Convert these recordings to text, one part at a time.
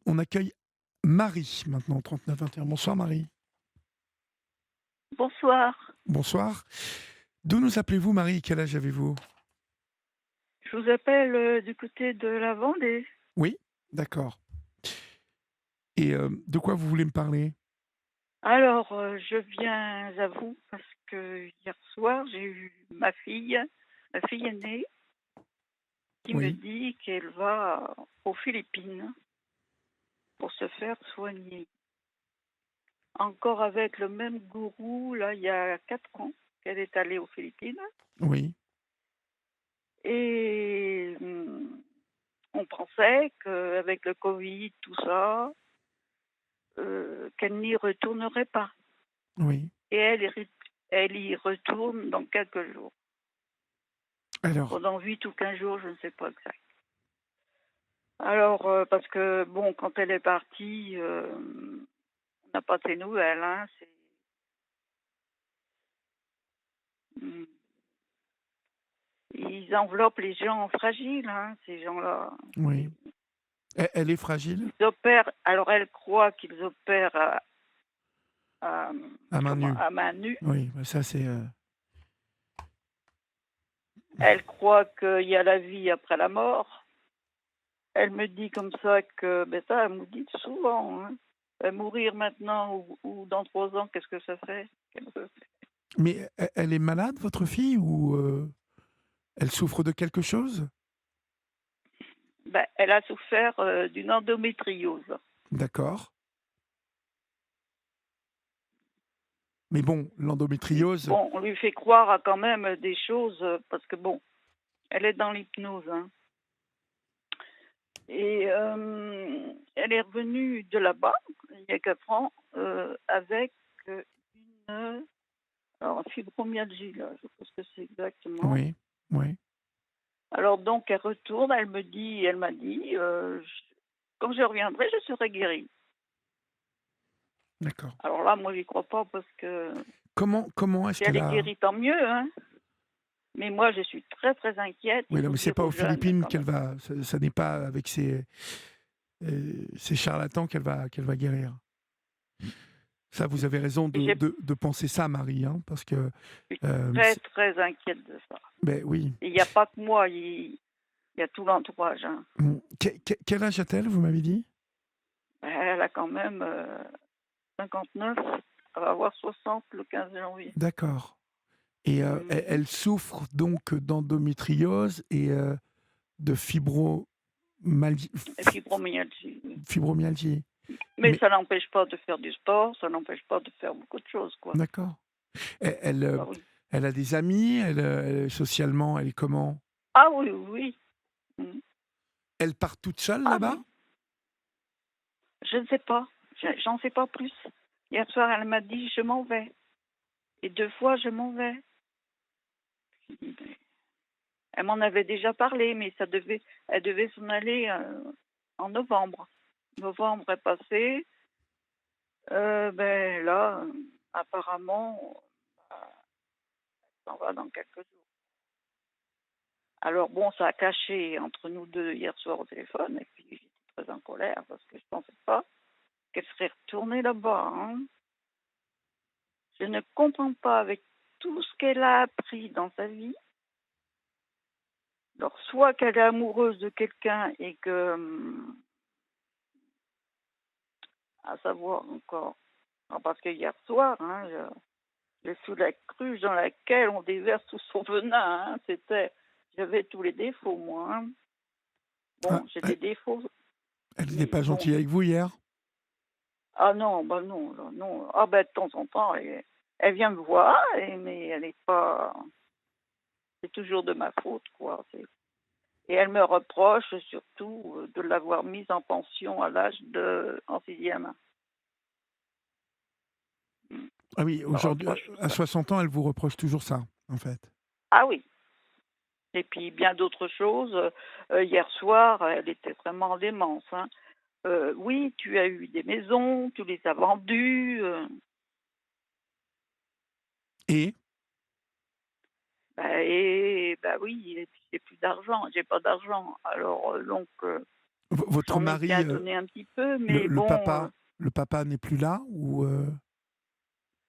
On accueille Marie maintenant, 39 21. Bonsoir Marie. Bonsoir, Bonsoir. D'où nous appelez-vous Marie? Quel âge avez-vous? je vous appelle du côté de la Vendée. Oui? D'accord. Et de quoi vous voulez me parler? Alors, je viens à vous parce que hier soir, j'ai eu ma fille aînée, qui me Oui. dit qu'elle va aux Philippines pour se faire soigner. Encore avec le même gourou, là, il y a 4 ans qu'elle est allée aux Philippines. Oui. Et on pensait qu'avec le Covid, tout ça, qu'elle n'y retournerait pas. Oui. Et elle y retourne dans quelques jours. Alors, Pendant 8 ou 15 jours, je ne sais pas exact. Alors, parce que, bon, quand elle est partie, on n'a pas de ses nouvelles. Hein, mm, ils enveloppent les gens fragiles, hein, ces gens-là. oui. Elle est fragile? Ils opèrent, alors elle croit qu'ils opèrent à, À main nue? à main nue. Oui, bah ça c'est... Elle croit qu'il y a la vie après la mort. Elle me dit comme ça que, ben ça, elle me dit souvent, hein. Mourir maintenant ou dans 3 ans, qu'est-ce que ça fait? Mais elle est malade, votre fille, ou elle souffre de quelque chose? Ben, elle a souffert d'une endométriose. D'accord. Mais bon, l'endométriose... Bon, on lui fait croire à quand même des choses, parce que bon, elle est dans l'hypnose. Hein. Et elle est revenue de là-bas, il y a 4 ans, avec une alors, fibromyalgie, là, je pense que c'est exactement. Oui, oui, Alors donc, elle retourne, elle m'a dit, quand je reviendrai, je serai guérie. d'accord. Alors là, moi, j'y crois pas parce que Comment est-ce si elle qu'elle est a... guérie, tant mieux, hein. Mais moi, je suis très, très inquiète. Il Oui, non, faut mais c'est dire pas aux aux jeunes, Philippines quand qu'elle même. va... Ça n'est pas avec ces charlatans qu'elle va guérir. Ça, vous avez raison Et de penser ça, Marie, hein, parce que... je suis très, c'est- très inquiète de ça. ben oui. Et il n'y a pas que moi, il y a tout l'entourage, hein. Quel âge a-t-elle, vous m'avez dit? Elle a quand même 59, elle va avoir 60 le 15 janvier. D'accord. Et Mhm. elle souffre donc d'endométriose et de Et fibromyalgie, oui. fibromyalgie. Mais Mais ça n'empêche pas de faire du sport, ça n'empêche pas de faire beaucoup de choses, quoi. d'accord. Elle, Bah oui. elle a des amis, socialement, elle est comment? Ah oui, oui, oui. Mhm. Elle part toute seule Ah là-bas? oui, je ne sais pas, j'en sais pas plus. Hier soir, elle m'a dit, je m'en vais. Et 2 fois, je m'en vais. Elle m'en avait déjà parlé, mais elle devait s'en aller en novembre. Novembre est passé. Ben là, apparemment, ça va dans quelques jours. Alors bon, ça a caché entre nous deux hier soir au téléphone, et puis j'étais très en colère parce que je ne pensais pas qu'elle serait retournée là-bas. Hein. Je ne comprends pas avec tout ce qu'elle a appris dans sa vie. Alors, soit qu'elle est amoureuse de quelqu'un et que, à savoir encore, parce que hier soir, hein, je suis la cruche dans laquelle on déverse tout son venin. Hein. J'avais tous les défauts, moi. Hein. Ah, Bon, j'ai des défauts, elle n'était mais pas bon. gentille avec vous hier? Ah non, bah non, là, non. Ah ben de temps en temps, elle vient me voir, mais elle n'est pas. C'est toujours de ma faute, quoi. Et elle me reproche surtout de l'avoir mise en pension à l'âge en 6e. Elle Ah oui, me aujourd'hui, reproche tout à ça. 60 ans, elle vous reproche toujours ça, en fait? Ah oui. Et puis bien d'autres choses. Hier soir, elle était vraiment en démence. Hein. Oui, tu as eu des maisons, tu les as vendues. Et? Et bah oui, et puis j'ai plus d'argent, j'ai pas d'argent. Alors donc, Votre J'en étais mari, étonnée un petit peu, le mais le bon, papa le papa n'est plus là ou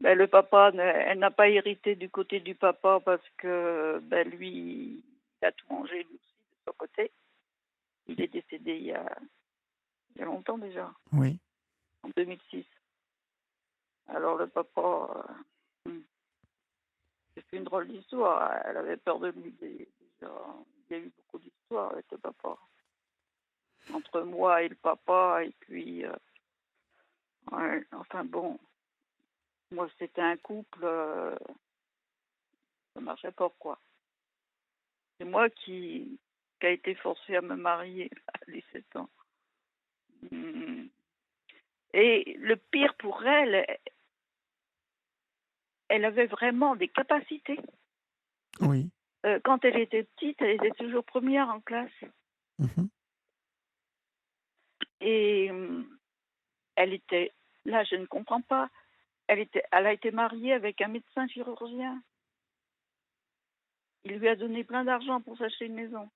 ben, le papa, elle n'a pas hérité du côté du papa parce que ben, lui, il a tout mangé lui aussi de son côté. Il est décédé il y a longtemps déjà, oui, en 2006. Alors le papa, c'est une drôle d'histoire. Elle avait peur de lui déjà. Il y a eu beaucoup d'histoires avec le papa. Entre moi et le papa, et puis, ouais, enfin bon, moi c'était un couple, ça marchait pas quoi. C'est moi qui a été forcée à me marier à 17 ans. Mm. Et le pire pour elle, elle avait vraiment des capacités. oui. Quand elle était petite, elle était toujours première en classe. Mmh. Et elle était, là je ne comprends pas, elle a été mariée avec un médecin chirurgien. Il lui a donné plein d'argent pour s'acheter une maison.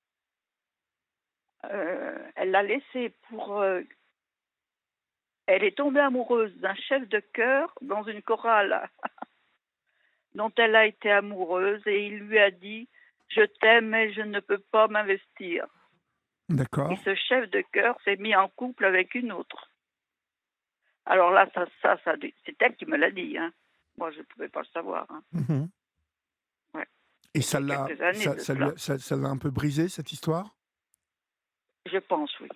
Elle l'a laissé pour... elle est tombée amoureuse d'un chef de chœur dans une chorale dont elle a été amoureuse et il lui a dit «Je t'aime mais je ne peux pas m'investir». Et D'accord. ce chef de chœur s'est mis en couple avec une autre. Alors là, c'est elle qui me l'a dit. Hein. Moi, je ne pouvais pas le savoir. Hein. Mmh. Ouais. Et C'était il y a quelques années de cela. ça l'a un peu brisé cette histoire? Je pense, oui.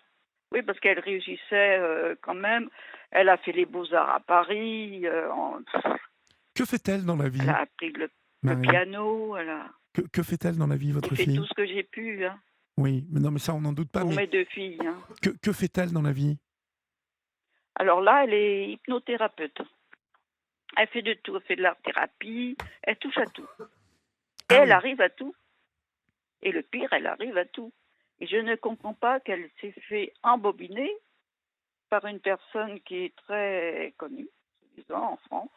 Oui, parce qu'elle réussissait quand même. Elle a fait les beaux-arts à Paris. Que fait-elle dans la Elle vie, a appris le Marie? piano. Que fait-elle dans la vie, J'ai votre fait tout fille? ce que j'ai pu hein, Oui, mais non, mais ça, on n'en doute pas, pour mais mes deux filles. Hein. que fait-elle dans la vie? Alors là, elle est hypnothérapeute. Elle fait de tout. Elle fait de l'art-thérapie. Elle touche à tout. Et Ah elle oui, arrive à tout. Et le pire, elle arrive à tout. Et je ne comprends pas qu'elle s'est fait embobiner par une personne qui est très connue, disons, en France,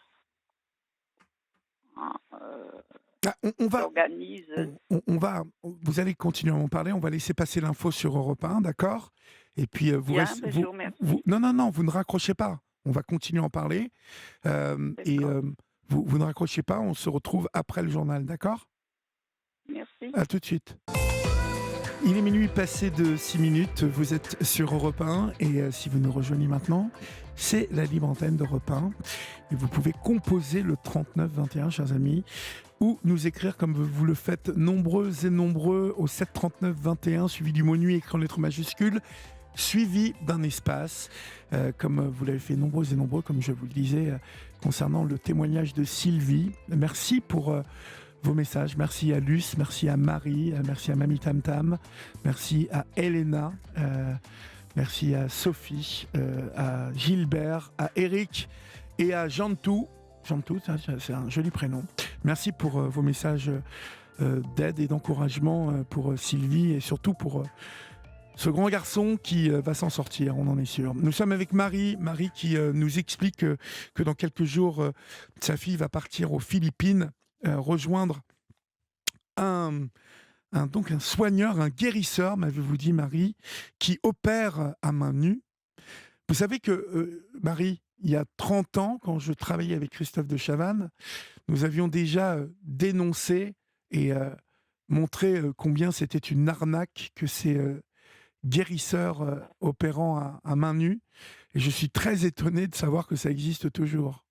hein, ah, qui organise. vous allez continuer à en parler, on va laisser passer l'info sur Europe 1, d'accord? Et puis, Bien, ben, je vous remercie. non, non, vous ne raccrochez pas. On va continuer à en parler, et D'accord. vous ne raccrochez pas, on se retrouve après le journal, d'accord? Merci. À tout de suite. Il est minuit passé de 6 minutes, vous êtes sur Europe 1 et si vous nous rejoignez maintenant, c'est la libre antenne d'Europe 1 et vous pouvez composer le 39 21, chers amis, ou nous écrire comme vous le faites nombreux et nombreux au 7 39 21 suivi du mot nuit écrit en lettres majuscules suivi d'un espace, comme vous l'avez fait nombreux et nombreux, comme je vous le disais, concernant le témoignage de Sylvie. Merci pour vos messages. Merci à Luce, merci à Marie, merci à Mamie Tam Tam, merci à Elena, merci à Sophie, à Gilbert, à Eric et à Jantou. Jantou, c'est un joli prénom. Merci pour vos messages d'aide et d'encouragement pour Sylvie et surtout pour ce grand garçon qui va s'en sortir, on en est sûr. Nous sommes avec Marie qui nous explique que dans quelques jours, sa fille va partir aux Philippines, rejoindre un, donc un soigneur, un guérisseur, m'avez-vous dit, Marie, qui opère à main nue. Vous savez que, Marie, il y a 30 ans, quand je travaillais avec Christophe de Chavannes, nous avions déjà dénoncé et montré combien c'était une arnaque que ces guérisseurs opérant à main nue. Et je suis très étonné de savoir que ça existe toujours.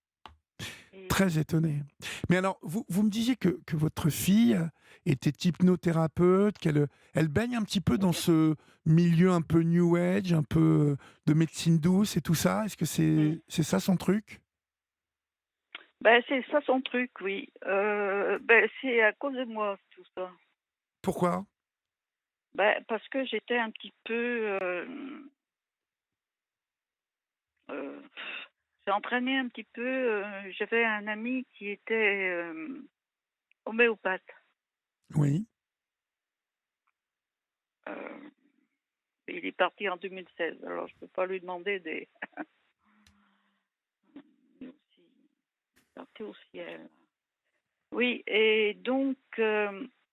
Et Très étonné. Mais alors, vous me disiez que votre fille était hypnothérapeute, elle baigne un petit peu dans ce milieu un peu New Age, un peu de médecine douce et tout ça. Est-ce que c'est ça son truc? ben, c'est ça son truc, oui. Ben, c'est à cause de moi, tout ça. Pourquoi? Ben, parce que j'étais un petit peu... euh, j'ai entraîné un petit peu. J'avais un ami qui était homéopathe. Oui. Euh, il est parti en 2016, alors je ne peux pas lui demander des... Il est aussi parti au ciel. Oui, et donc,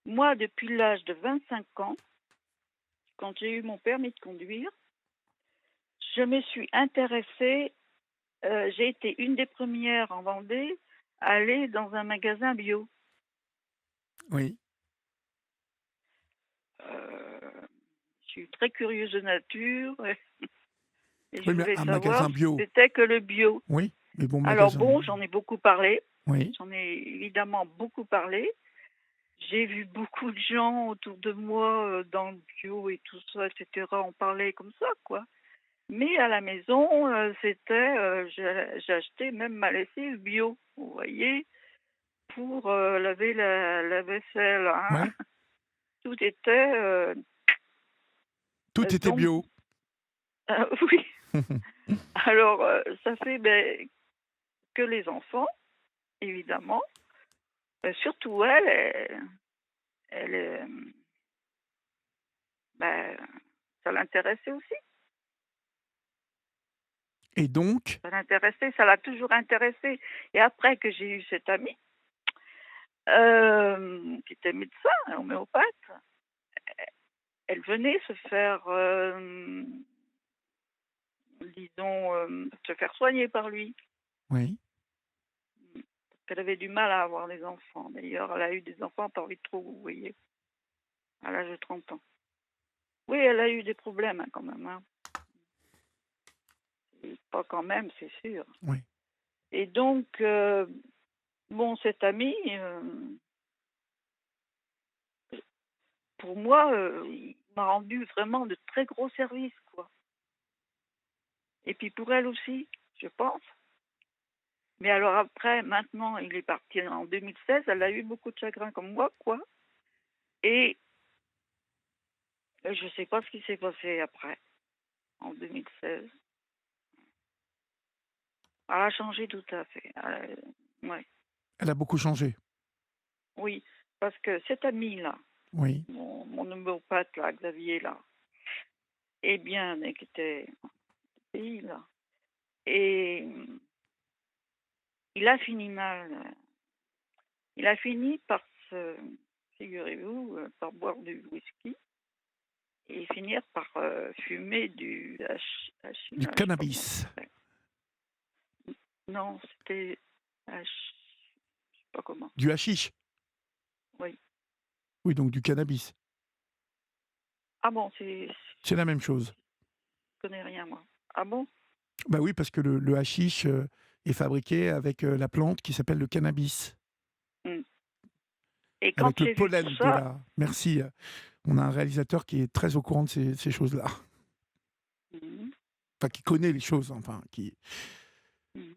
moi, depuis l'âge de 25 ans, quand j'ai eu mon permis de conduire, je me suis intéressée, j'ai été une des premières en Vendée à aller dans un magasin bio. Oui. Je suis très curieuse de nature et je Oui, mais voulais un savoir magasin si bio. c'était que le bio. Oui, mais bon Alors magasin. bon, j'en ai beaucoup parlé, Oui. j'en ai évidemment beaucoup parlé. J'ai vu beaucoup de gens autour de moi dans le bio et tout ça, etc. On parlait comme ça, quoi. Mais à la maison, j'ai acheté même ma lessive bio, vous voyez, pour laver la vaisselle, hein. Ouais. Tout était Tout était donc bio. oui. Alors ça fait que les enfants, évidemment, surtout elle, ben, ça l'intéressait aussi. Et donc, Ça l'intéressait, ça l'a toujours intéressé. Et après que j'ai eu cette amie, qui était médecin, homéopathe, elle venait se faire, disons, se faire soigner par lui. oui. Parce qu'elle avait du mal à avoir des enfants. D'ailleurs, elle a eu des enfants par vite trop, vous voyez, à l'âge de 30 ans. Oui, elle a eu des problèmes hein, quand même. Hein. Et pas quand même, c'est sûr. Oui. Et donc, bon, cette amie, pour moi, il m'a rendu vraiment de très gros services, quoi. Et puis pour elle aussi, je pense. Mais alors après, maintenant, il est parti en 2016, elle a eu beaucoup de chagrin comme moi, quoi. Et je sais pas ce qui s'est passé après, en 2016. Elle a changé tout à fait. Ouais. Elle a beaucoup changé. Oui, parce que cet ami-là, Oui. mon homméopathe, là, Xavier, là, eh bien, qui était au pays, là, et il a fini mal. Il a fini par se, figurez-vous, par boire du whisky et finir par fumer du hachis, Du là, je sais pas comment cannabis. ça s'appelle. Non, c'était je sais pas comment. Du hashish. Oui. Oui, donc du cannabis. Ah bon, C'est la même chose. je connais rien moi. Ah bon? Bah oui, parce que le hashish est fabriqué avec la plante qui s'appelle le cannabis. Hmm. Et quand Avec le j'ai vu tout pollen de ça, la... Merci. On a un réalisateur qui est très au courant de ces choses-là. mhm, Enfin, qui connaît les choses, enfin. mhm.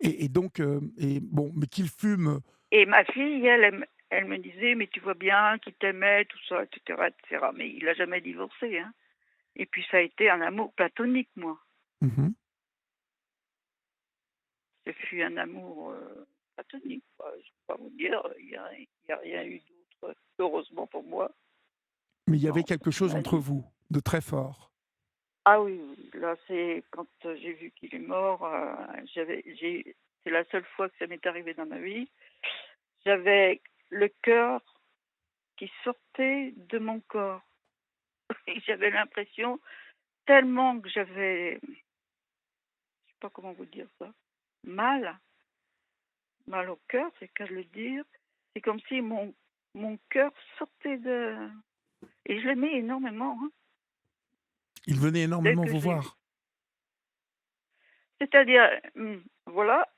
Et donc, et bon, mais qu'il fume... Et ma fille, elle me disait, mais tu vois bien qu'il t'aimait, tout ça, etc., etc. Mais il a jamais divorcé, hein. Et puis ça a été un amour platonique, moi. Mhm. Ce fut un amour platonique, quoi. Je ne peux pas vous dire, il y a rien eu d'autre, heureusement pour moi, Mais il y avait dans quelque chose ma entre vie. vous, de très fort. Ah oui, oui, là, c'est quand j'ai vu qu'il est mort, c'est la seule fois que ça m'est arrivé dans ma vie. J'avais le cœur qui sortait de mon corps. Et j'avais l'impression, tellement que j'avais, je sais pas comment vous dire ça, mal, mal au cœur, c'est qu'à le dire. C'est comme si mon cœur sortait de... Et je l'aimais énormément, hein, Il venait dès énormément que vous je l'ai vu. voir. C'est-à-dire, voilà,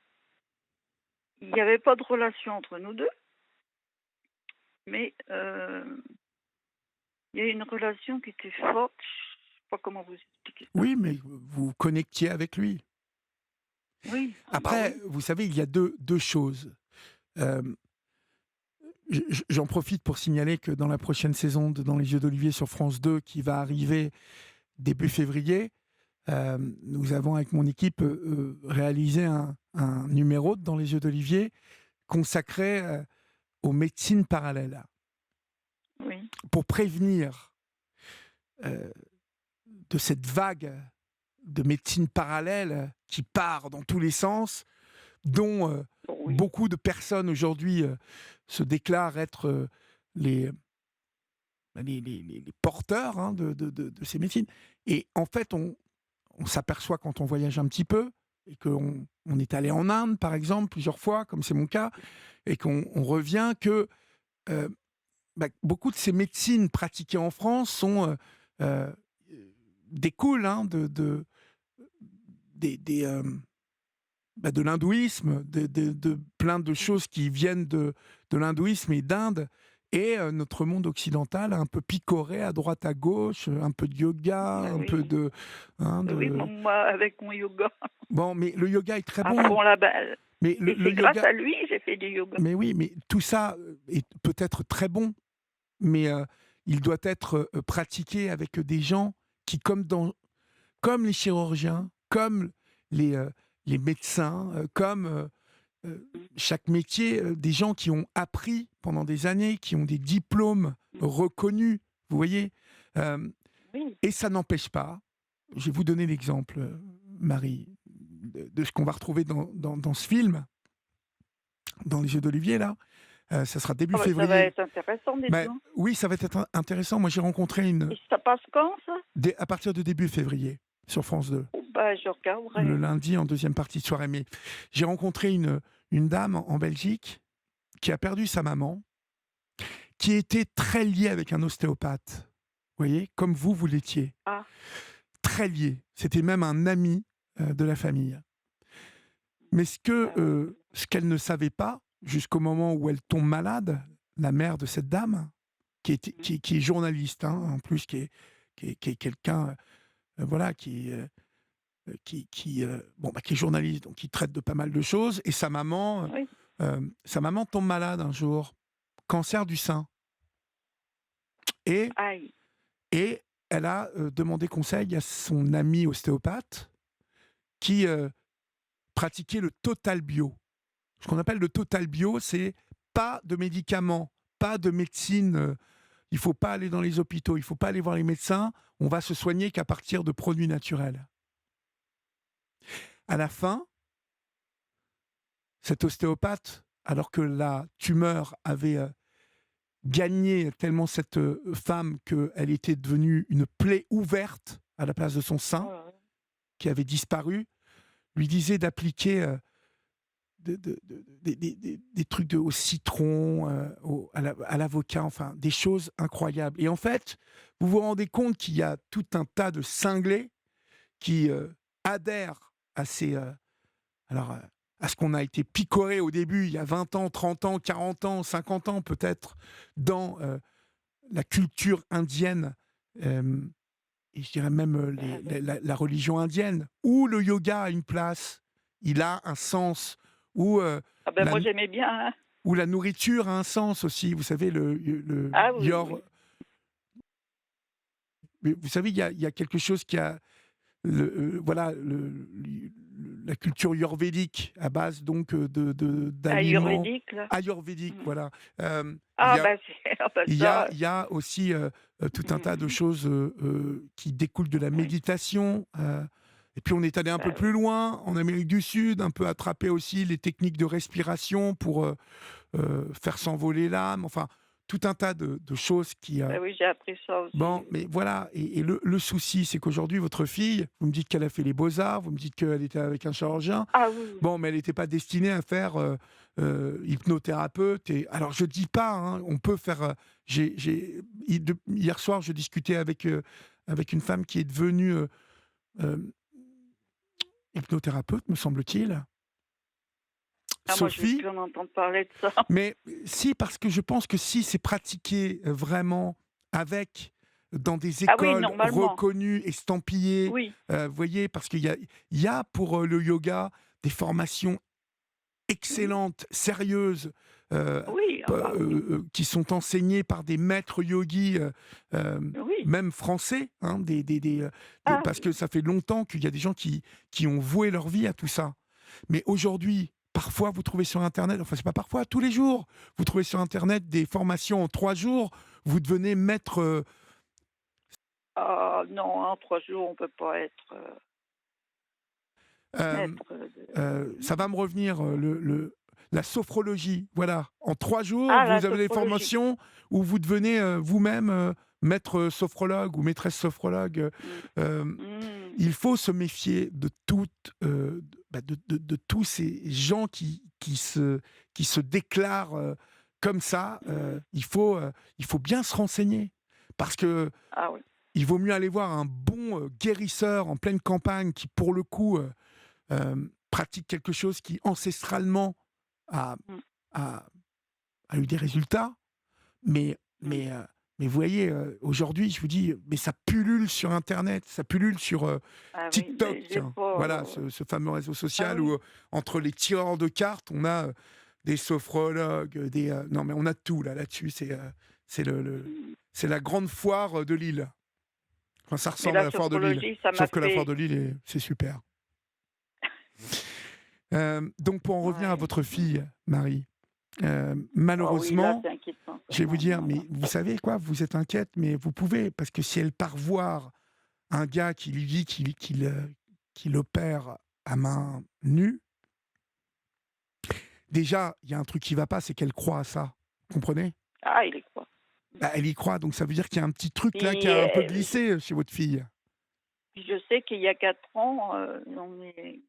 il n'y avait pas de relation entre nous deux, mais il y a une relation qui était forte. Je ne sais pas comment vous expliquer ça. Oui, mais vous connectiez avec lui. Oui, ah bah Après, oui. vous savez, il y a deux choses. Euh, J'en profite pour signaler que dans la prochaine saison de Dans les yeux d'Olivier sur France 2, qui va arriver début février, nous avons avec mon équipe réalisé un numéro de Dans les yeux d'Olivier consacré aux médecines parallèles, Oui. pour prévenir euh, de cette vague de médecine parallèle qui part dans tous les sens, dont Bon, oui. beaucoup de personnes aujourd'hui se déclarent être les porteurs hein, de ces médecines. Et en fait, on s'aperçoit quand on voyage un petit peu et qu'on est allé en Inde, par exemple, plusieurs fois, comme c'est mon cas, et qu'on revient que euh, beaucoup de ces médecines pratiquées en France euh, découlent de l'hindouisme, de plein de choses qui viennent de l'hindouisme et d'Inde. Et notre monde occidental a un peu picoré à droite, à gauche, un peu de yoga, Ben un peu oui. Oui, de... moi, avec mon yoga, Bon, mais le yoga est très à bon. fond la balle. Mais Et le c'est grâce yoga, à lui que j'ai fait du yoga. mais oui, mais tout ça est peut-être très bon, mais il doit être pratiqué avec des gens qui, comme les chirurgiens, comme les médecins, comme chaque métier, des gens qui ont appris pendant des années, qui ont des diplômes reconnus, vous voyez. Euh, Oui. et ça n'empêche pas, je vais vous donner l'exemple, Marie, de ce qu'on va retrouver dans ce film, dans Les Yeux d'Olivier, là. Ça sera début Ah ben, ça va février. être intéressant, dites Mais, donc. oui, ça va être intéressant. Moi, j'ai rencontré Et ça passe quand, ça? à partir de début février sur France 2. Oh, ben, je Le regarderai. lundi en deuxième partie de soirée. Mais j'ai rencontré une dame en Belgique qui a perdu sa maman, qui était très liée avec un ostéopathe. Vous voyez, comme vous l'étiez. Ah, Très lié. C'était même un ami de la famille. Mais ben oui. ce qu'elle ne savait pas, jusqu'au moment où elle tombe malade, la mère de cette dame, qui est journaliste, hein, en plus, qui est quelqu'un, voilà, qui est journaliste, donc qui traite de pas mal de choses, et Oui. sa maman tombe malade un jour, cancer du sein, et, Aïe. et elle a demandé conseil à son ami ostéopathe qui pratiquait le total bio. Ce qu'on appelle le total bio, c'est pas de médicaments, pas de médecine. Il ne faut pas aller dans les hôpitaux, il ne faut pas aller voir les médecins. On va se soigner qu'à partir de produits naturels. À la fin, cet ostéopathe, alors que la tumeur avait gagné tellement cette femme qu'elle était devenue une plaie ouverte à la place de son sein, Oh là là. qui avait disparu, lui disait d'appliquer des trucs au citron, à l'avocat, enfin, des choses incroyables. Et en fait, vous vous rendez compte qu'il y a tout un tas de cinglés qui adhèrent à ce qu'on a été picoré au début, il y a 20 ans, 30 ans, 40 ans, 50 ans peut-être, dans la culture indienne, et je dirais même Ben oui. la religion indienne, où le yoga a une place, il a un sens, où, Ah ben, la, moi, j'aimais bien, hein. où la nourriture a un sens aussi. Vous savez, le Ah oui, yor... oui. Mais vous savez, il y a quelque chose qui a... voilà, la culture ayurvédique à base donc d'aliments Ayurvédique, là. ayurvédiques, Mm. voilà. Il Ah y a, ben, ah ben ça. il y a aussi tout un tas de Mm. choses qui découlent de la Oui. méditation. Et puis on est allé un peu Ben plus oui. loin, en Amérique du Sud, un peu attraper aussi les techniques de respiration pour faire s'envoler l'âme. Enfin, tout un tas de choses qui... Ben oui, j'ai appris ça Bon, aussi. mais voilà, et le souci, c'est qu'aujourd'hui, votre fille, vous me dites qu'elle a fait les beaux-arts, vous me dites qu'elle était avec un chirurgien, Ah oui, oui. bon, mais elle n'était pas destinée à faire hypnothérapeute. Alors, je dis pas, hein, on peut faire... hier soir, je discutais avec une femme qui est devenue euh, hypnothérapeute, me semble-t-il, Ah, moi, je veux Sophie, plus en entendre parler de ça. mais si, parce que je pense que si c'est pratiqué vraiment dans des Ah oui, écoles normalement. reconnues, estampillées, Oui. vous voyez, parce qu'il y a pour le yoga des formations Mm. excellentes, sérieuses, euh, Oui, ah bah oui. qui sont enseignées par des maîtres yogis, Oui. même français, hein, Ah parce oui. que ça fait longtemps qu'il y a des gens qui ont voué leur vie à tout ça. Mais aujourd'hui, parfois, vous trouvez sur Internet, enfin, c'est pas parfois, tous les jours, vous trouvez sur Internet des formations en 3 jours, vous devenez maître. Ah non, en 3 jours, on peut pas être Euh, maître ça va me revenir, la sophrologie. Voilà. En 3 jours, Ah, la vous avez des sophrologie. formations où vous devenez vous-même maître sophrologue ou maîtresse sophrologue. Mmh. Euh, Mmh. il faut se méfier de toutes, de tous ces gens qui se déclarent, comme ça. Il faut bien se renseigner parce que Ah oui. il vaut mieux aller voir un bon, guérisseur en pleine campagne qui, pour le coup, pratique quelque chose qui ancestralement a Mmh, a a eu des résultats. Mais mmh. mais, heu, mais vous voyez, aujourd'hui, je vous dis, mais ça pullule sur internet, ça pullule sur, Ah oui, TikTok, mais j'ai tiens. pas, Voilà, ce fameux réseau ah social où, oui. entre les tireurs de cartes, on a, des sophrologues, non mais on a tout là-dessus, c'est Mmh. c'est la grande foire, de Lille. Enfin, ça Mais ressemble à la la foire de Lille, sophrologie, ça m'a sauf que la foire fait de Lille c'est super. Donc pour en revenir à ouais. votre fille, Marie, Ah oui, là, malheureusement, c'est inquiétant ça. je vais vous Non, dire, non, mais non. vous savez quoi? Vous êtes inquiète, mais vous pouvez, parce que si elle part voir un gars qui lui dit qu'il opère à main nue, déjà, il y a un truc qui va pas, c'est qu'elle croit à ça. Vous comprenez? Ah, il est quoi? Bah, elle y croit, donc ça veut dire qu'il y a un petit truc là qui Puis, a un peu glissé, chez votre fille. je sais qu'il y a 4 ans, j'en ai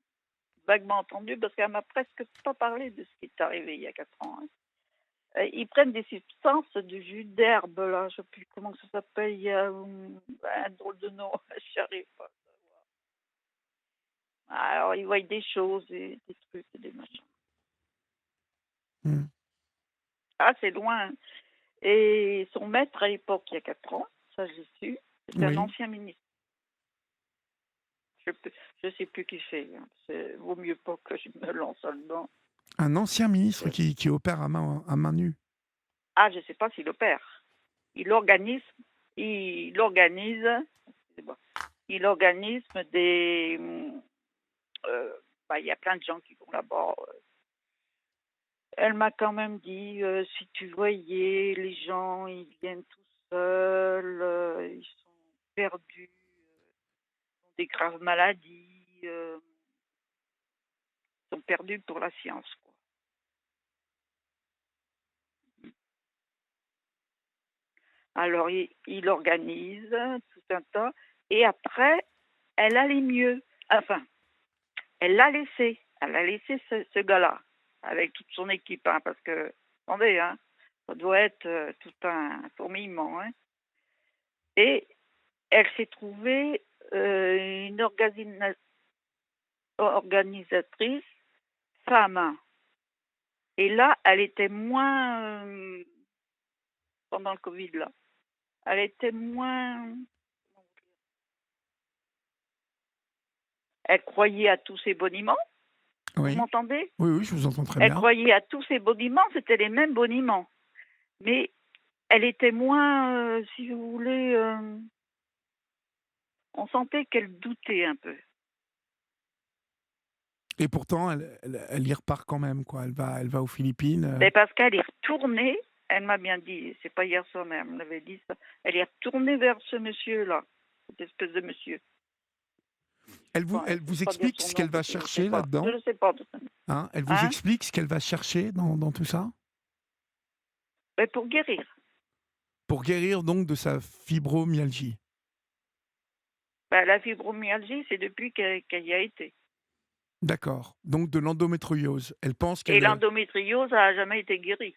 vaguement entendu parce qu'elle m'a presque pas parlé de ce qui est arrivé il y a 4 ans, hein. Ils prennent des substances de jus d'herbe là, je sais plus comment ça s'appelle, il y a, un drôle de nom, j'arrive pas. Alors ils voient des choses et des trucs et des machins. Mmh. Ah, c'est loin. Et son maître à l'époque, il y a 4 ans, ça j'ai su, c'était un Oui. ancien ministre. Je peux je sais plus qui c'est, hein. C'est vaut mieux pas que je me lance là-dedans. Un ancien ministre Je qui opère à main nue. ah, je sais pas s'il opère. Il organise il organise excusez-moi, il organise des, il y a plein de gens qui vont là-bas. Elle m'a quand même dit, «Si tu voyais les gens, ils viennent tout seuls, ils sont perdus, ils ont des graves maladies, ils sont perdus pour la science, quoi». Alors il organise tout un tas et après, elle allait mieux. Enfin, elle a laissé ce gars-là avec toute son équipe, hein, parce que attendez, hein, ça doit être, tout un fourmillement, hein, et elle s'est trouvée, une organisatrice femme et là, elle était moins, pendant le covid là, elle était moins elle croyait à tous ces boniments, vous Oui. m'entendez? Oui, oui, je vous entends très Elle bien. croyait à tous ces boniments, c'était les mêmes boniments, mais elle était moins, si vous voulez, on sentait qu'elle doutait un peu. Et pourtant, elle y repart quand même, quoi. Elle va aux Philippines. Mais parce qu'elle est retournée, elle m'a bien dit, c'est pas hier soir, mais elle me l'avait dit ça, elle est retournée vers ce monsieur-là, cette espèce de monsieur. Enfin, Elle je ne vous vais pas dire explique son ce nom qu'elle va parce que je ne sais chercher pas. Je là-dedans? ne sais pas de toute façon. Hein? Elle vous Hein? explique ce qu'elle va chercher dans tout ça? Mais pour guérir. Pour guérir donc de sa fibromyalgie? Bah, la fibromyalgie, c'est depuis qu'elle y a été. D'accord, donc de l'endométriose. Elle pense Et qu'elle, l'endométriose n'a jamais été guérie.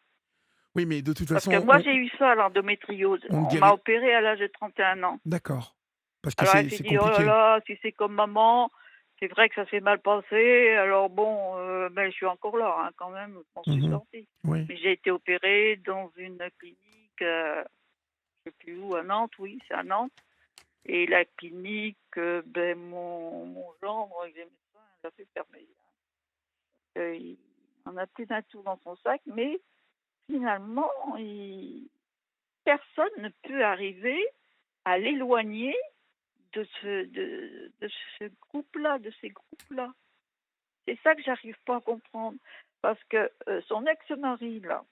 oui, mais de toute Parce que façon, moi, j'ai eu ça, l'endométriose. on ne On m'a guérit, opérée à l'âge de 31 ans. d'accord, parce que Alors elle s'est c'est dit: «Oh là compliqué. là, si c'est comme maman, c'est vrai que ça s'est mal passé». Alors bon, je suis encore là, hein, quand même, je m'en suis Mmh. sortie. Oui. Mais j'ai été opérée dans une clinique, je sais plus où, à Nantes, oui, c'est à Nantes. Et la clinique, mon gendre, il est médecin, il a fait fermer. Il en a peut-être un tour dans son sac, mais finalement, personne ne peut arriver à l'éloigner de ce groupe-là, de ces groupes-là. C'est ça que j'arrive pas à comprendre. Parce que son ex-mari, là,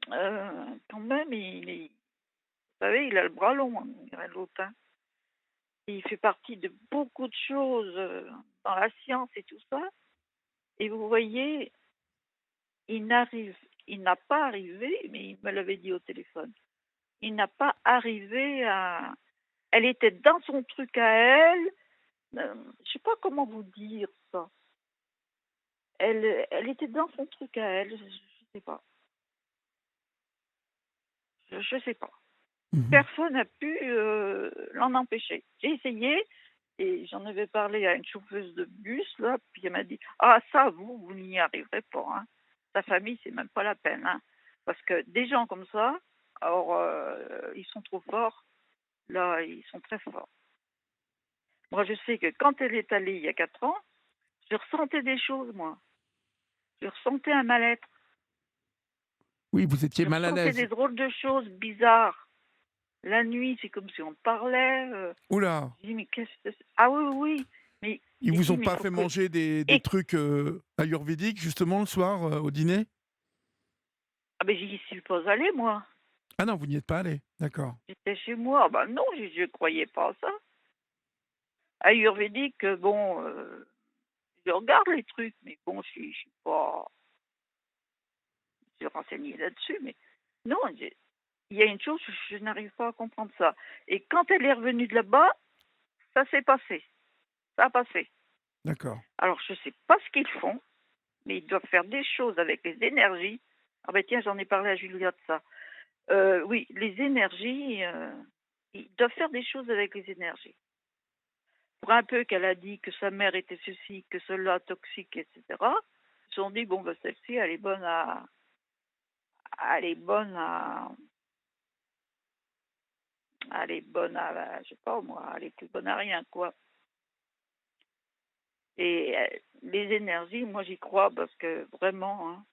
quand même, vous savez, il a le bras long, hein, dirait l'autre, hein. Il fait partie de beaucoup de choses dans la science et tout ça. Et vous voyez, il n'arrive, il n'a pas arrivé, mais il me l'avait dit au téléphone, il n'a pas arrivé à elle était dans son truc à elle. Je sais pas comment vous dire ça. Elle était dans son truc à elle, je sais pas. Je sais pas. Mhm. Personne n'a pu l'en empêcher. J'ai essayé et j'en avais parlé à une chauffeuse de bus, là, puis elle m'a dit: «Ah ça, vous n'y arriverez pas, hein. Ta famille, c'est même pas la peine, hein. Parce que des gens comme ça, alors ils sont trop forts, là, ils sont très forts». Moi, je sais que quand elle est allée il y a 4 ans, je ressentais des choses, moi. Je ressentais un mal-être. Oui, vous étiez Je mal à ressentais l'aise. des drôles de choses bizarres. La nuit, c'est comme si on parlait. Oula, Je dis: «Mais qu'est-ce que c'est?» Ah oui, oui, oui. Mais ils j'ai vous dit: ont «Mais il pas faut fait que» manger des et trucs ayurvédiques justement le soir au dîner? ah ben j'y suis pas allée, moi. Ah non, vous n'y êtes pas allé. D'accord. J'étais chez moi. Ah bah non, je croyais pas à ça. Ayurvédique, bon, je regarde les trucs, mais bon, je suis pas je suis renseignée là-dessus, mais non, il y a une chose, je n'arrive pas à comprendre ça. Et quand elle est revenue de là-bas, ça s'est passé. Ça a passé. D'accord. Alors, je sais pas ce qu'ils font, mais ils doivent faire des choses avec les énergies. Ah ben tiens, j'en ai parlé à Julia de ça. Oui, les énergies, ils doivent faire des choses avec les énergies. Pour un peu qu'elle a dit que sa mère était ceci, que cela, toxique, etc., ils se sont dit, bon, ben, celle-ci, elle est bonne à, elle est bonne à, je sais pas moi, elle est plus bonne à rien, quoi. Et les énergies, moi, j'y crois parce que vraiment, hein,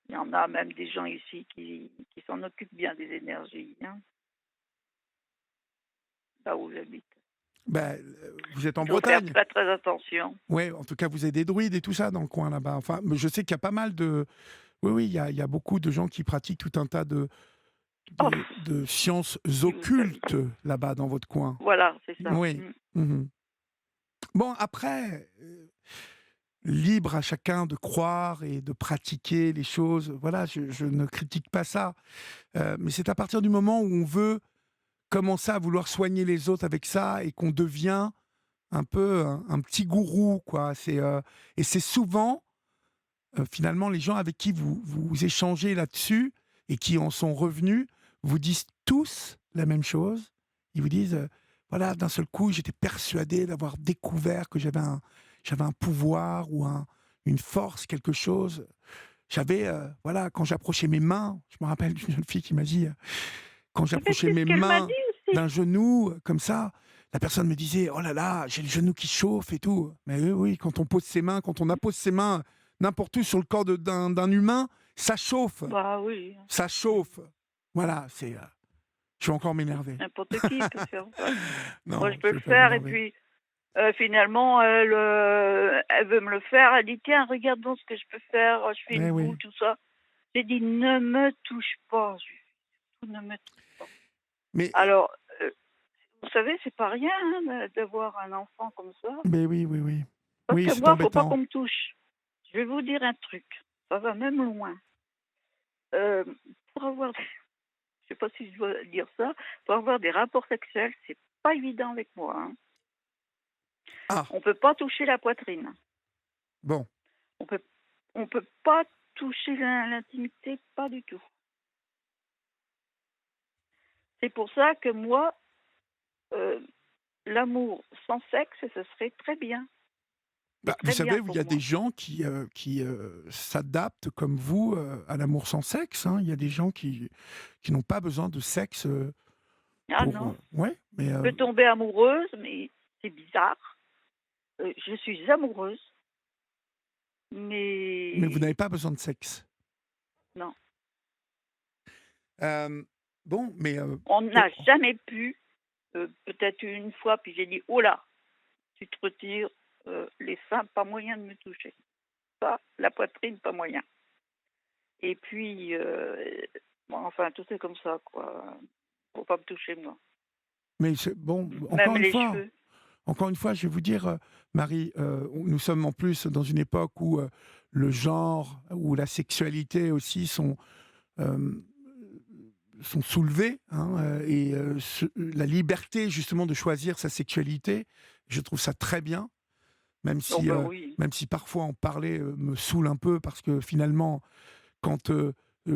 il y en a même des gens ici qui s'en occupent bien des énergies, hein, là où j'habite. Ben, vous êtes en Il faut faire Bretagne? très très attention. Ouais, en tout cas, vous avez des druides et tout ça dans le coin là-bas. Enfin, je sais qu'il y a pas mal de. Oui, oui, il y a beaucoup de gens qui pratiquent tout un tas Oh, de sciences si vous saviez. occultes là-bas dans votre coin. Voilà, c'est ça. Oui. Mhm. Bon, après, libre à chacun de croire et de pratiquer les choses. Voilà, je ne critique pas ça. Mais c'est à partir du moment où on veut commencer à vouloir soigner les autres avec ça et qu'on devient un peu un petit gourou, quoi. Et c'est souvent, finalement, les gens avec qui vous échangez là-dessus et qui en sont revenus vous disent tous la même chose. Ils vous disent, voilà, d'un seul coup, j'étais persuadé d'avoir découvert que j'avais un pouvoir ou une force, quelque chose. J'avais, voilà, quand j'approchais mes mains, je me rappelle d'une jeune fille qui m'a dit, quand Mais j'approchais c'est ce mes qu'elle m'a dit mains aussi. d'un genou, comme ça, la personne me disait: «Oh là là, j'ai le genou qui chauffe et tout». Mais oui, oui, quand on appose ses mains n'importe où sur le corps d'un humain, ça chauffe, Bah oui, ça chauffe. Voilà, je vais encore m'énerver. n'importe qui peut faire ça. Moi, je Non, peux je le vais pas faire et m'énerver. puis finalement, elle veut me le faire. Elle dit: «Tiens, regarde donc ce que je peux faire. Je fais une Eh boule, oui. tout ça». J'ai dit: «Ne me touche pas». Je lui ai dit: «Ne me touche pas». Mais, Alors, vous savez, c'est pas rien, hein, d'avoir un enfant comme ça. mais oui, oui, oui. Parce Oui, que c'est moi, faut pas qu'on embêtant. me touche. Je vais vous dire un truc, ça va même loin. Heu, pour avoir je sais pas si je dois dire ça, pour avoir des rapports sexuels, c'est pas évident avec moi, hein. Ah, On peut pas toucher la poitrine. bon. On peut on peut pas toucher l'intimité, pas du tout. C'est pour ça que moi, heu, l'amour sans sexe, ce serait très bien. Bah, C'est vous très savez, bien il pour y a des moi. gens qui s'adaptent comme vous à l'amour sans sexe, hein. Il y a des gens qui n'ont pas besoin de sexe Ah non, ouais, mais, je peux tomber amoureuse, mais c'est bizarre. Je suis amoureuse, mais vous n'avez mais pas besoin de sexe. non. Euh, bon, mais On oh, n'a jamais pu, peut-être une fois, puis j'ai dit: «Oh là, tu te retires, les seins, pas moyen de me toucher. Ça, la poitrine, pas moyen». Et puis, bon, enfin, tout est comme ça, quoi. Faut pas me toucher, moi. mais bon, Même les cheveux. encore une fois, je vais vous dire, Marie, nous sommes en plus dans une époque où le genre, où la sexualité aussi sont, euh, sont soulevés, hein, la liberté justement de choisir sa sexualité, je trouve ça très bien, même Oh si, ben oui. même si parfois en parler me saoule un peu, parce que finalement, quand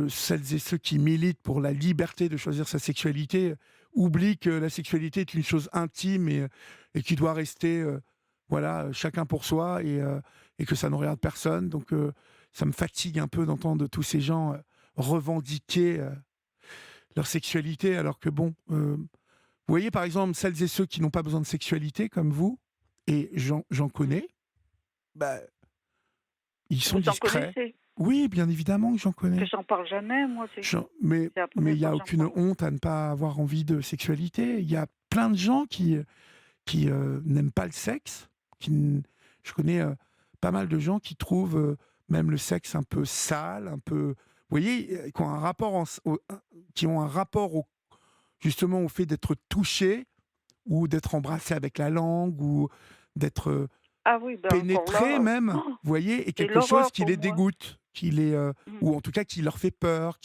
celles et ceux qui militent pour la liberté de choisir sa sexualité oublient que la sexualité est une chose intime et qui doit rester, voilà, chacun pour soi, et que ça ne regarde personne. Donc ça me fatigue un peu d'entendre tous ces gens revendiquer leur sexualité, alors que bon, vous voyez par exemple celles et ceux qui n'ont pas besoin de sexualité comme vous, et j'en Mmh. connais, bah, ils sont Vous en discrets. connaissez? Oui, bien évidemment que j'en Que connais. j'en parle jamais, moi, c'est la Mais première il y fois a que j'en aucune parle. honte à ne pas avoir envie de sexualité. Il y a plein de gens qui n'aiment pas le sexe. Je connais pas mal de gens qui trouvent même le sexe un peu sale, un peu. Vous voyez, qui ont un rapport, qui ont un rapport justement au fait d'être touché, ou d'être embrassé avec la langue, ou d'être Ah oui, ben encore pénétré là, même, vous voyez, et c'est quelque chose l'horreur qui pour les moi. dégoûte, Mmh. ou en tout cas qui leur fait peur,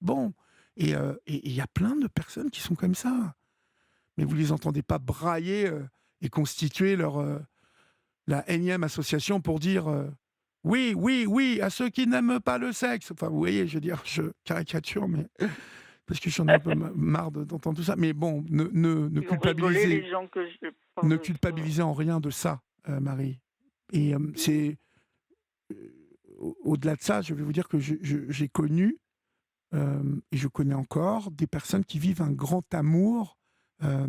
bon, et il y a plein de personnes qui sont comme ça, mais vous les entendez pas brailler et constituer la énième association pour dire oui, oui, oui, à ceux qui n'aiment pas le sexe. Enfin, vous voyez, je veux dire, je caricature, mais parce que j'en ai un peu marre d'entendre tout ça. Mais bon, Ils vont rigoler les gens que je ne parle de ça. culpabilisez en rien de ça, Marie. Et c'est au-delà de ça, je vais vous dire que j'ai connu et je connais encore des personnes qui vivent un grand amour euh,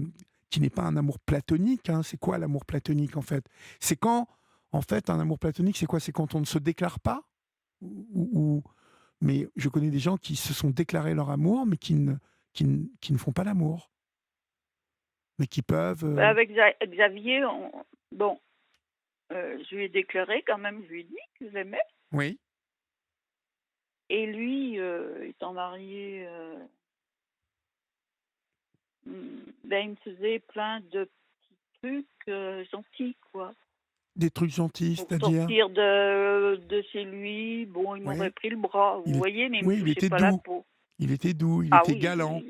qui n'est pas un amour platonique, hein. C'est quoi l'amour platonique en fait? C'est quand, en fait, un amour platonique, c'est quoi? C'est quand on ne se déclare pas, mais je connais des gens qui se sont déclarés leur amour, mais qui ne font pas l'amour, mais qui peuvent. Bah, avec Xavier, bon, je lui ai déclaré quand même, je lui ai dit que je l'aimais. Oui, Et lui, étant marié, ben, il me faisait plein de petits trucs gentils, quoi. des trucs gentils, Pour c'est-à-dire. sortir de chez lui, bon, il m'aurait Oui, pris le bras, vous il est, voyez, mais il me oui, touchait pas la peau. il était doux, il Ah était oui, galant,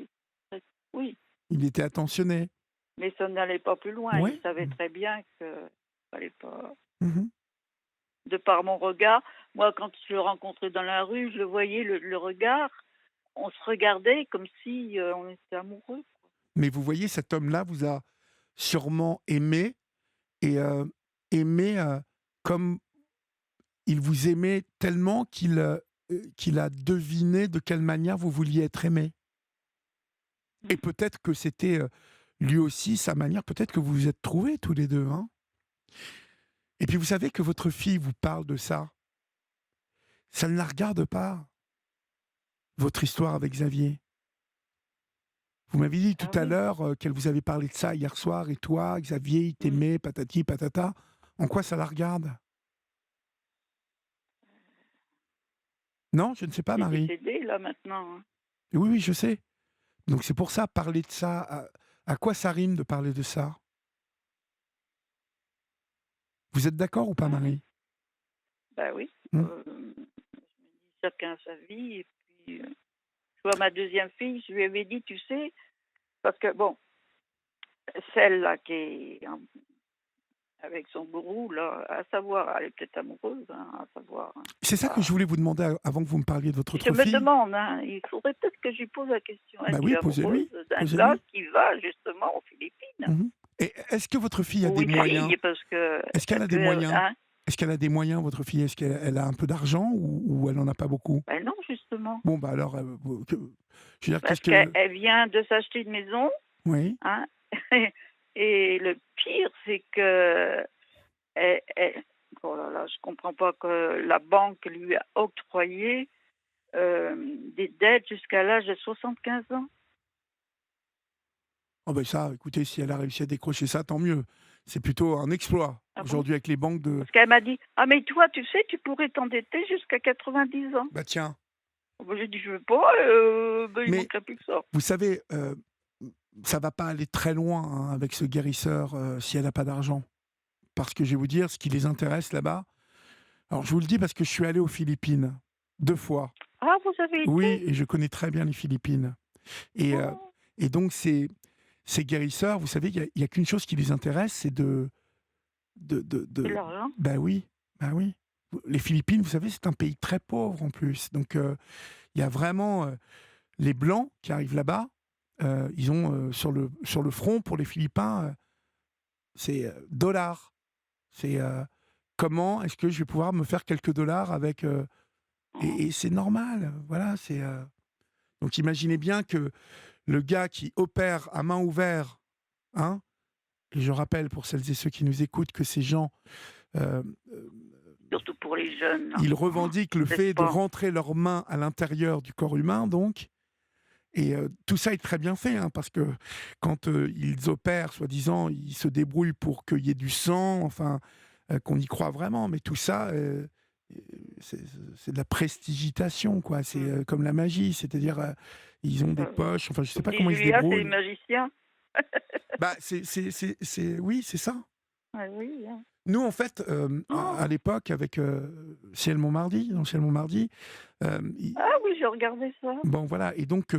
oui, il était attentionné. mais ça n'allait pas plus loin. Il Oui. savait très bien que fallait pas. Mhm. De par mon regard, moi, quand je le rencontrais dans la rue, je le voyais, le regard, on se regardait comme si on était amoureux. Mais vous voyez, cet homme-là vous a sûrement aimé, et aimé comme il vous aimait tellement qu'il a deviné de quelle manière vous vouliez être aimé. Et peut-être que c'était lui aussi sa manière, peut-être que vous vous êtes trouvés tous les deux, hein. Et puis vous savez que votre fille vous parle de ça. Ça ne la regarde pas, votre histoire avec Xavier. Vous m'avez dit tout Ah à oui. l'heure qu'elle vous avait parlé de ça hier soir, et toi, Xavier, il Mm. t'aimait, patati, patata. En quoi ça la regarde? Non, je ne sais pas, Il est Marie. décédé, là, maintenant, hein. Oui, oui, je sais. Donc c'est pour ça, parler de ça, à quoi ça rime de parler de ça? Vous êtes d'accord ou pas, Ah oui, Marie? bah oui. Hmm. Chacun sa vie. Et puis, je vois ma deuxième fille, je lui avais dit, tu sais, parce que, bon, celle-là qui est avec son gourou, là, à savoir, elle est peut-être amoureuse, hein, à savoir. Hein, C'est ça que je pas... voulais vous demander avant que vous me parliez de votre Je autre me fille. demande, hein, il faudrait peut-être que je lui pose la question. Bah Est-ce oui, amoureuse posez-lui, d'un gars posez-lui. qui va justement aux Philippines? Mhm. Et est-ce que votre fille a Ou des une moyens? fille, parce que Est-ce qu'elle elle a des peut, moyens? hein? Est-ce qu'elle a des moyens, votre fille? Est-ce qu'elle a un peu d'argent, ou elle en a pas beaucoup? Ben non, justement. Bon, bah alors, je veux dire, Parce qu'est-ce que. qu'elle vient de s'acheter une maison, Oui. hein. Et le pire, c'est que oh là là, je comprends pas que la banque lui a octroyé des dettes jusqu'à l'âge de 75 ans. Oh ben ça, écoutez, si elle a réussi à décrocher ça, tant mieux. C'est plutôt un exploit Ah bon? aujourd'hui avec les banques de. Parce qu'elle m'a dit, ah mais toi, tu sais, tu pourrais t'endetter jusqu'à 90 ans. Bah tiens. Ben, j'ai dit, je veux pas, ben, il Mais manquerait plus que ça. vous savez, ça va pas aller très loin, hein, avec ce guérisseur, si elle a pas d'argent. Parce que je vais vous dire, ce qui les intéresse là-bas. Alors je vous le dis parce que je suis allé aux Philippines 2 fois. Ah, vous avez été? Oui, et je connais très bien les Philippines. Et, Oh, et donc, ces guérisseurs, vous savez, il y a qu'une chose qui les intéresse, c'est c'est de... l'argent. Bah oui, bah oui. Les Philippines, vous savez, c'est un pays très pauvre en plus. Donc, il y a vraiment les Blancs qui arrivent là-bas. Ils ont sur le front, pour les Philippins, c'est dollars. C'est comment est-ce que je vais pouvoir me faire quelques dollars avec... Oh, et c'est normal, voilà. Donc imaginez bien que le gars qui opère à main ouverte, hein, et je rappelle pour celles et ceux qui nous écoutent que ces gens, euh, euh, surtout pour les jeunes, là. ils Oh, revendiquent le n'est-ce fait de pas? rentrer leurs mains à l'intérieur du corps humain, donc, et tout ça est très bien fait, hein, parce que quand ils opèrent, soi-disant, ils se débrouillent pour qu'il y ait du sang, enfin, qu'on y croit vraiment, mais tout ça, c'est c'est de la prestigitation, quoi. C'est Hmm. comme la magie, c'est-à-dire, ils ont des Euh, poches, enfin, je sais Comme pas dit comment ils se Julia, c'est les débrouillent. magiciens. Bah, oui, c'est ça. Ah oui, hein. Nous, en fait, à Oh, l'époque, avec Ciel Montmardi, dans Ciel Montmardi, ah oui, j'ai regardé ça. bon, voilà, et donc,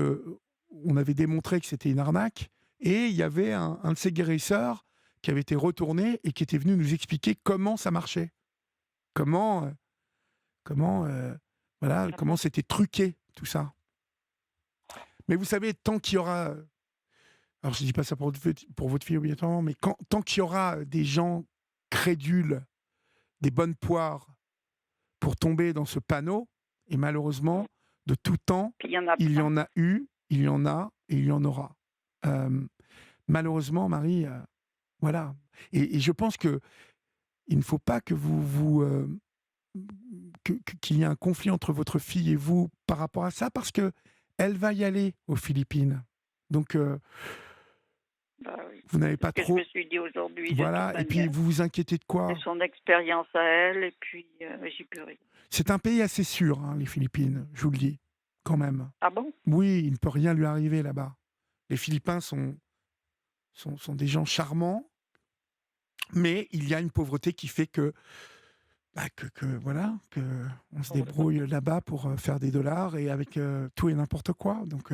on avait démontré que c'était une arnaque, et il y avait un de ces guérisseurs qui avait été retourné et qui était venu nous expliquer comment ça marchait, comment, comment, voilà, comment c'était truqué, tout ça. Mais vous savez, tant qu'il y aura, alors je dis pas ça pour votre fille obligatoirement, mais tant qu'il y aura des gens crédules, des bonnes poires pour tomber dans ce panneau, et malheureusement, de tout temps, Puis il y en a il y plein. en a eu, il y en a et il y en aura. Euh, Malheureusement, Marie, voilà. Et je pense que il ne faut pas que qu'il y ait un conflit entre votre fille et vous par rapport à ça, parce que elle va y aller aux Philippines. Donc, Bah oui. vous n'avez C'est ce pas que je me trop... suis dit aujourd'hui, de toute Voilà, et puis manière. vous vous inquiétez de C'est quoi? son expérience à elle, et puis j'y peux rien. C'est un pays assez sûr, hein, les Philippines, je vous le dis, quand même. Ah bon? Oui, il ne peut rien lui arriver là-bas. Les Philippins sont des gens charmants, mais il y a une pauvreté qui fait que, bah, voilà, que on se débrouille là-bas pour faire des dollars, et avec tout et n'importe quoi. Donc,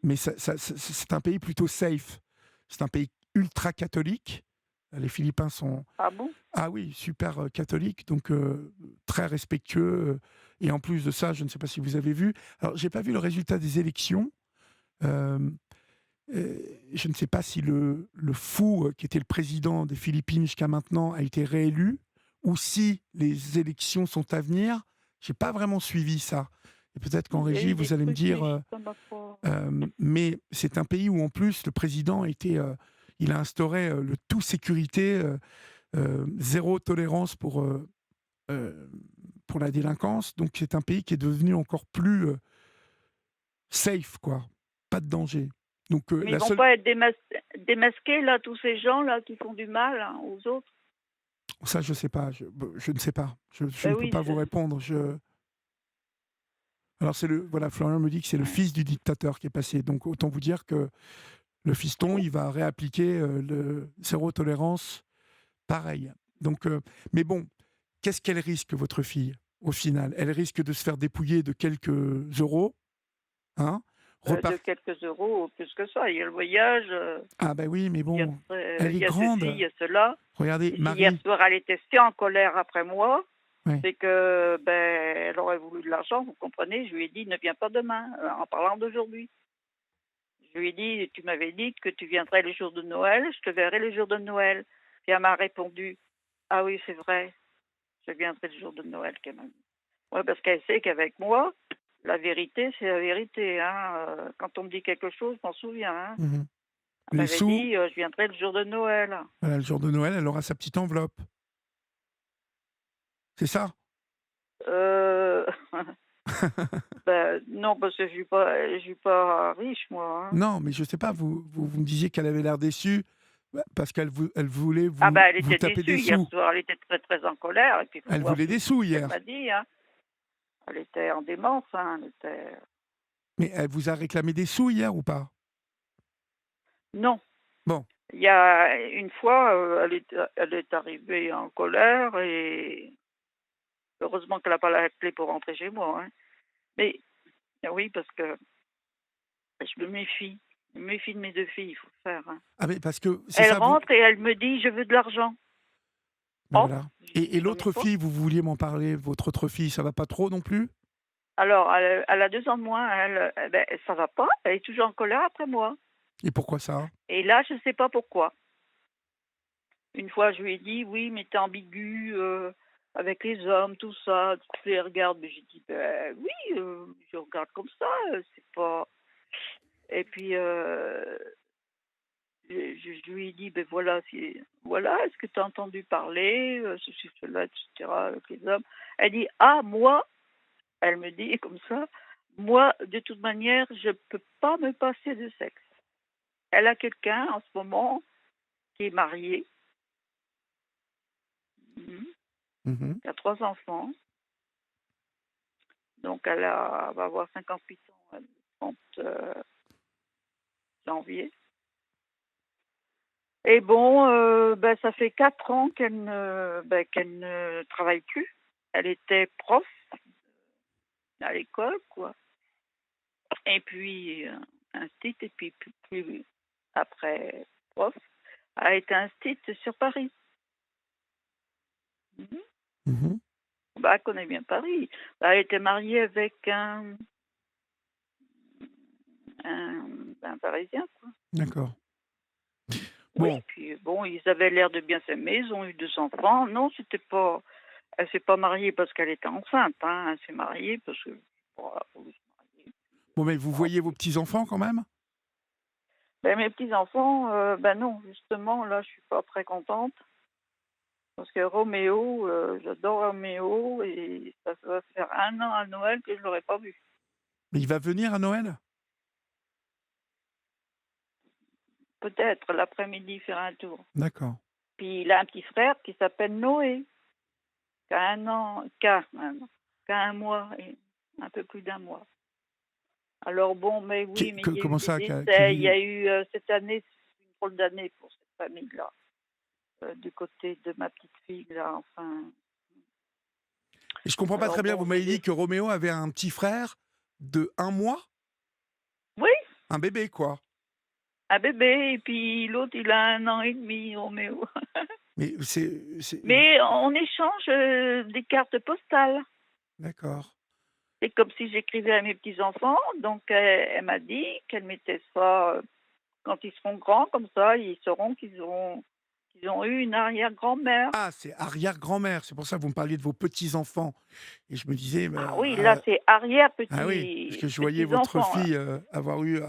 mais c'est un pays plutôt safe. C'est un pays ultra catholique. Les Philippins sont, Ah bon? ah oui, super catholiques, donc très respectueux. Et en plus de ça, je ne sais pas si vous avez vu. Alors, j'ai pas vu le résultat des élections. Euh, je ne sais pas si le fou qui était le président des Philippines jusqu'à maintenant a été réélu, ou si les élections sont à venir. J'ai pas vraiment suivi ça. Et peut-être qu'en Il y a régie, eu des vous allez me trucs, dire, mais ça m'a pas. mais c'est un pays où en plus le président était, il a instauré le tout sécurité, zéro tolérance euh, pour la délinquance. Donc c'est un pays qui est devenu encore plus safe, quoi. Pas de danger. Donc Mais ils la vont seule... pas être démasqués, là, tous ces gens-là qui font du mal, hein, aux autres? Ça, je sais pas. Je ne sais pas. Je Ben ne peux oui, pas vous répondre. Alors c'est le... Voilà, Florian me dit que c'est le ouais. fils du dictateur qui est passé. Donc autant vous dire que le fiston, Bon. il va réappliquer le zéro tolérance pareil. Donc, mais bon, qu'est-ce qu'elle risque, votre fille, au final? Elle risque de se faire dépouiller de quelques euros, hein? De Repart... quelques euros, plus que ça. Il y a le voyage, Ah ben oui, mais bon, elle il est y a ceci, il grande. y a cela. Regardez, Et si hier Marie, soir elle était si en colère après moi, ouais. c'est que ben elle aurait voulu de l'argent, vous comprenez. Je lui ai dit ne viens pas demain, en parlant d'aujourd'hui. Je lui ai dit tu m'avais dit que tu viendrais le jour de Noël, je te verrai le jour de Noël. Et elle m'a répondu ah oui c'est vrai, je viendrai le jour de Noël quand même. Ouais, parce qu'elle sait qu'avec moi, la vérité c'est la vérité. Hein. Quand on me dit quelque chose, je m'en souviens. Hein. Mhm. Elle Les m'avait sous, dit je viendrai le jour de Noël. voilà, le jour de Noël, elle aura sa petite enveloppe. C'est ça? Euh... Ben, non, parce que je suis pas riche, moi. Hein. Non, mais je sais pas, vous me disiez qu'elle avait l'air déçue, bah, parce elle voulait Ah ben, elle vous était taper des déçue hier sous. soir. Elle était très, très en colère. Et puis, il faut Elle voir voulait des sous ce qu'elle hier. m'a dit. Hein. Elle était en démence. Hein. Elle était... Mais elle vous a réclamé des sous hier ou pas? Non. Bon, Il y a une fois, elle est arrivée en colère et heureusement qu'elle n'a pas la clé pour rentrer chez moi. Hein. Mais oui, parce que Je me méfie. Je me méfie de mes 2 filles, il faut le faire, hein. Ah, mais parce que c'est Elle ça, vous. rentre et elle me dit: «Je veux de l'argent». Ben Hop, voilà. je Et dis: «J'en ai l'autre pas». fille, vous vouliez m'en parler, votre autre fille, ça va pas trop non plus? Alors elle a 2 ans de moins, elle, beh, ça va pas, elle est toujours en colère après moi. Et pourquoi ça? Et là, je sais pas pourquoi. Une fois, je lui ai dit: «Oui, mais tu es ambiguë, avec les hommes, tout ça, tu les regardes». Mais j'ai dit: «Beh, oui, je regarde comme ça, c'est pas». Et puis, je lui ai dit: «Beh, voilà, voilà, est-ce que tu as entendu parler, ceci, cela, et cetera, avec les hommes?» Elle dit: «Ah, moi», elle me dit comme ça: «Moi, de toute manière, je peux pas me passer de sexe». Elle a quelqu'un en ce moment qui est marié, Mmh. qui a 3 enfants, donc elle va avoir 58 ans le 30, janvier. Et bon, bah, ça fait 4 ans qu'elle ne travaille plus. Elle était prof à l'école, quoi, et puis, instite, et puis après prof, elle a été instite sur Paris. Mmh. Mmh. Bah, elle connaît bien Paris. Bah, elle était mariée avec un Parisien, quoi. D'accord. Oui, Bon, puis bon, ils avaient l'air de bien s'aimer, ils ont eu 2 enfants. Non, c'était pas elle s'est pas mariée parce qu'elle était enceinte, hein, elle s'est mariée parce que voilà, faut se marier. bon, mais vous Voilà. voyez vos petits-enfants quand même? Ben, mes petits-enfants, ben non, justement, là, je suis pas très contente parce que Roméo, j'adore Roméo et ça va faire 1 an à Noël que je l'aurais pas vu. Mais il va venir à Noël? Peut-être l'après-midi faire un tour. D'accord. Puis il a un petit frère qui s'appelle Noé, qui a 1 an, qui a 1 mois et un peu plus d'1 mois. Alors bon, mais oui, mais il y a eu Comment des ça, qui décès, il y vit? a eu, cette année, c'est une drôle d'année pour cette famille-là, du côté de ma petite fille là, enfin, Et je comprends pas alors très bien, vous bon, m'avez dit que Roméo avait un petit frère de 1 mois? oui, Un bébé, quoi? un bébé et puis l'autre il a 1 an et demi, Roméo. Mais c'est Mais on échange, des cartes postales. d'accord. C'est comme si j'écrivais à mes petits-enfants, donc elle m'a dit qu'elle mettait ça, quand ils seront grands comme ça, ils sauront qu'ils ont eu une arrière-grand-mère. Ah, c'est arrière-grand-mère, c'est pour ça que vous me parliez de vos petits-enfants et je me disais, Ah oui, là c'est ah oui, parce que je voyais votre petits-enfants là. fille, avoir eu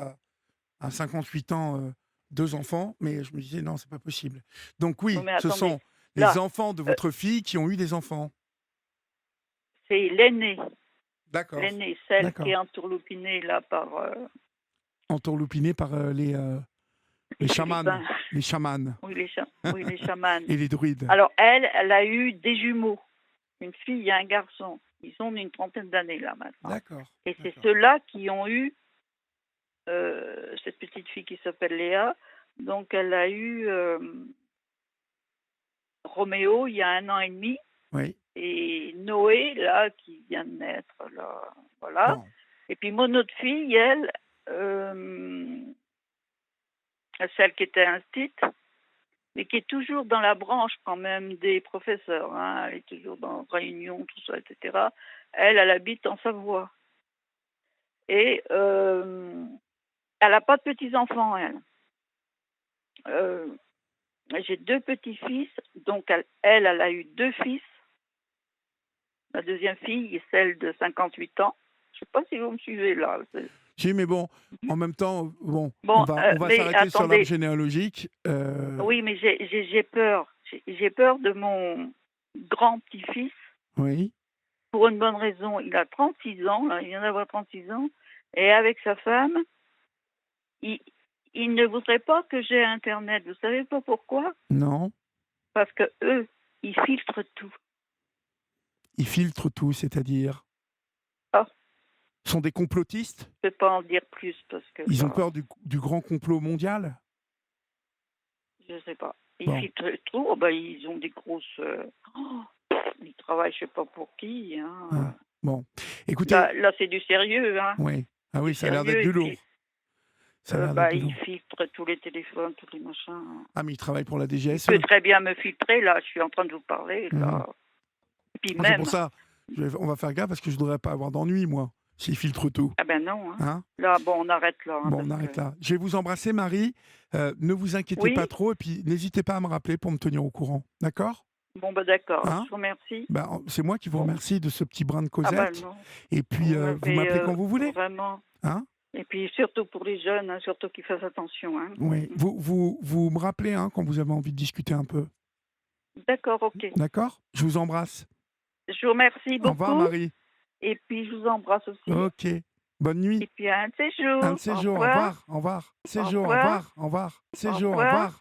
à 58 ans, 2 enfants, mais je me disais: «Non, c'est pas possible». Donc Non oui, mais ce attendez, sont les là, enfants de heu, votre fille qui ont eu des enfants? c'est l'aînée. D'accord, L'aînée, celle qui d'accord. est entourloupinée là par, Entourloupinés par, les les chamans, bains. les chamans Oui, les chamans. et les druides. Alors elle a eu des jumeaux, une fille et un garçon. Ils ont une trentaine d'années là maintenant. D'accord, Et c'est d'accord. ceux-là qui ont eu, cette petite fille qui s'appelle Léa, donc elle a eu, Roméo il y a 1 an et demi, Oui, et Noé là qui vient de naître là, voilà. bon. Et puis mon autre fille, elle, hem, celle qui était instite, mais qui est toujours dans la branche quand même des professeurs, hein, elle est toujours dans réunion, tout ça, et cetera. Elle habite en Savoie et elle a pas de petits-enfants, elle. Heu, j'ai 2 petits-fils, donc elle a eu 2 fils. La deuxième fille est celle de 58 ans. Je sais pas si vous me suivez là, Si, mais bon, en même temps, bon, bon, on va mais s'arrêter sur l'arbre attendez, généalogique, oui, mais j'ai peur. J'ai peur de mon grand petit-fils. oui. Pour une bonne raison, il a 36 ans, là, il vient d'avoir 36 ans, et avec sa femme, il il ne voudrait pas que j'aie internet. Vous savez pas pourquoi? Non, Parce que eux, ils filtrent tout. ils filtrent tout, c'est-à-dire? Ah, Sont des complotistes? je peux pas en dire plus parce que Ils ont là, peur du grand complot mondial? je sais pas. Ils Bon, filtrent tout, oh, bah, ils ont des grosses, ils travaillent je sais pas pour qui, hein. hein, bon. Là Écoutez, là, c'est du sérieux, hein. oui. Ah Du oui, ça a l'air d'être sérieux, du lourd. Ça a l'air d'être Il dedans. filtre tous les téléphones, tous les machins. Ah, mais il travaille pour la Il DGSE. peut très bien me filtrer, là, je suis en train de vous parler, Mhm. là. Et puis C'est pour même, ça, on va faire gaffe parce que je ne voudrais pas avoir d'ennui, moi, s'il filtre tout. ah ben non, hein. Hein? Là, bon, on arrête là. Hein, Bon, parce on arrête que... là. Je vais vous embrasser, Marie. Ne vous inquiétez Oui, pas trop et puis n'hésitez pas à me rappeler pour me tenir au courant. D'accord? bon, d'accord, Hein? je vous remercie. C'est moi qui vous Bon, remercie de ce petit brin de ah ben Cosette. non, Et puis, vous vous m'avez m'appelez quand vous voulez. vraiment... Hein? Et puis surtout pour les jeunes, hein, surtout qu'ils fassent attention. Hein. Oui. Vous me rappelez quand vous avez envie de discuter un peu. D'accord, ok. D'accord? Je vous embrasse. Je vous remercie Au revoir, beaucoup. Marie. Et puis je vous embrasse aussi. Ok. Bonne nuit. Et puis à un de ces Un jours. de ces Au jours. Au revoir. revoir. Au revoir. Ces Au jours. Au revoir. revoir. Au revoir. Ces Au jours. Au revoir. revoir.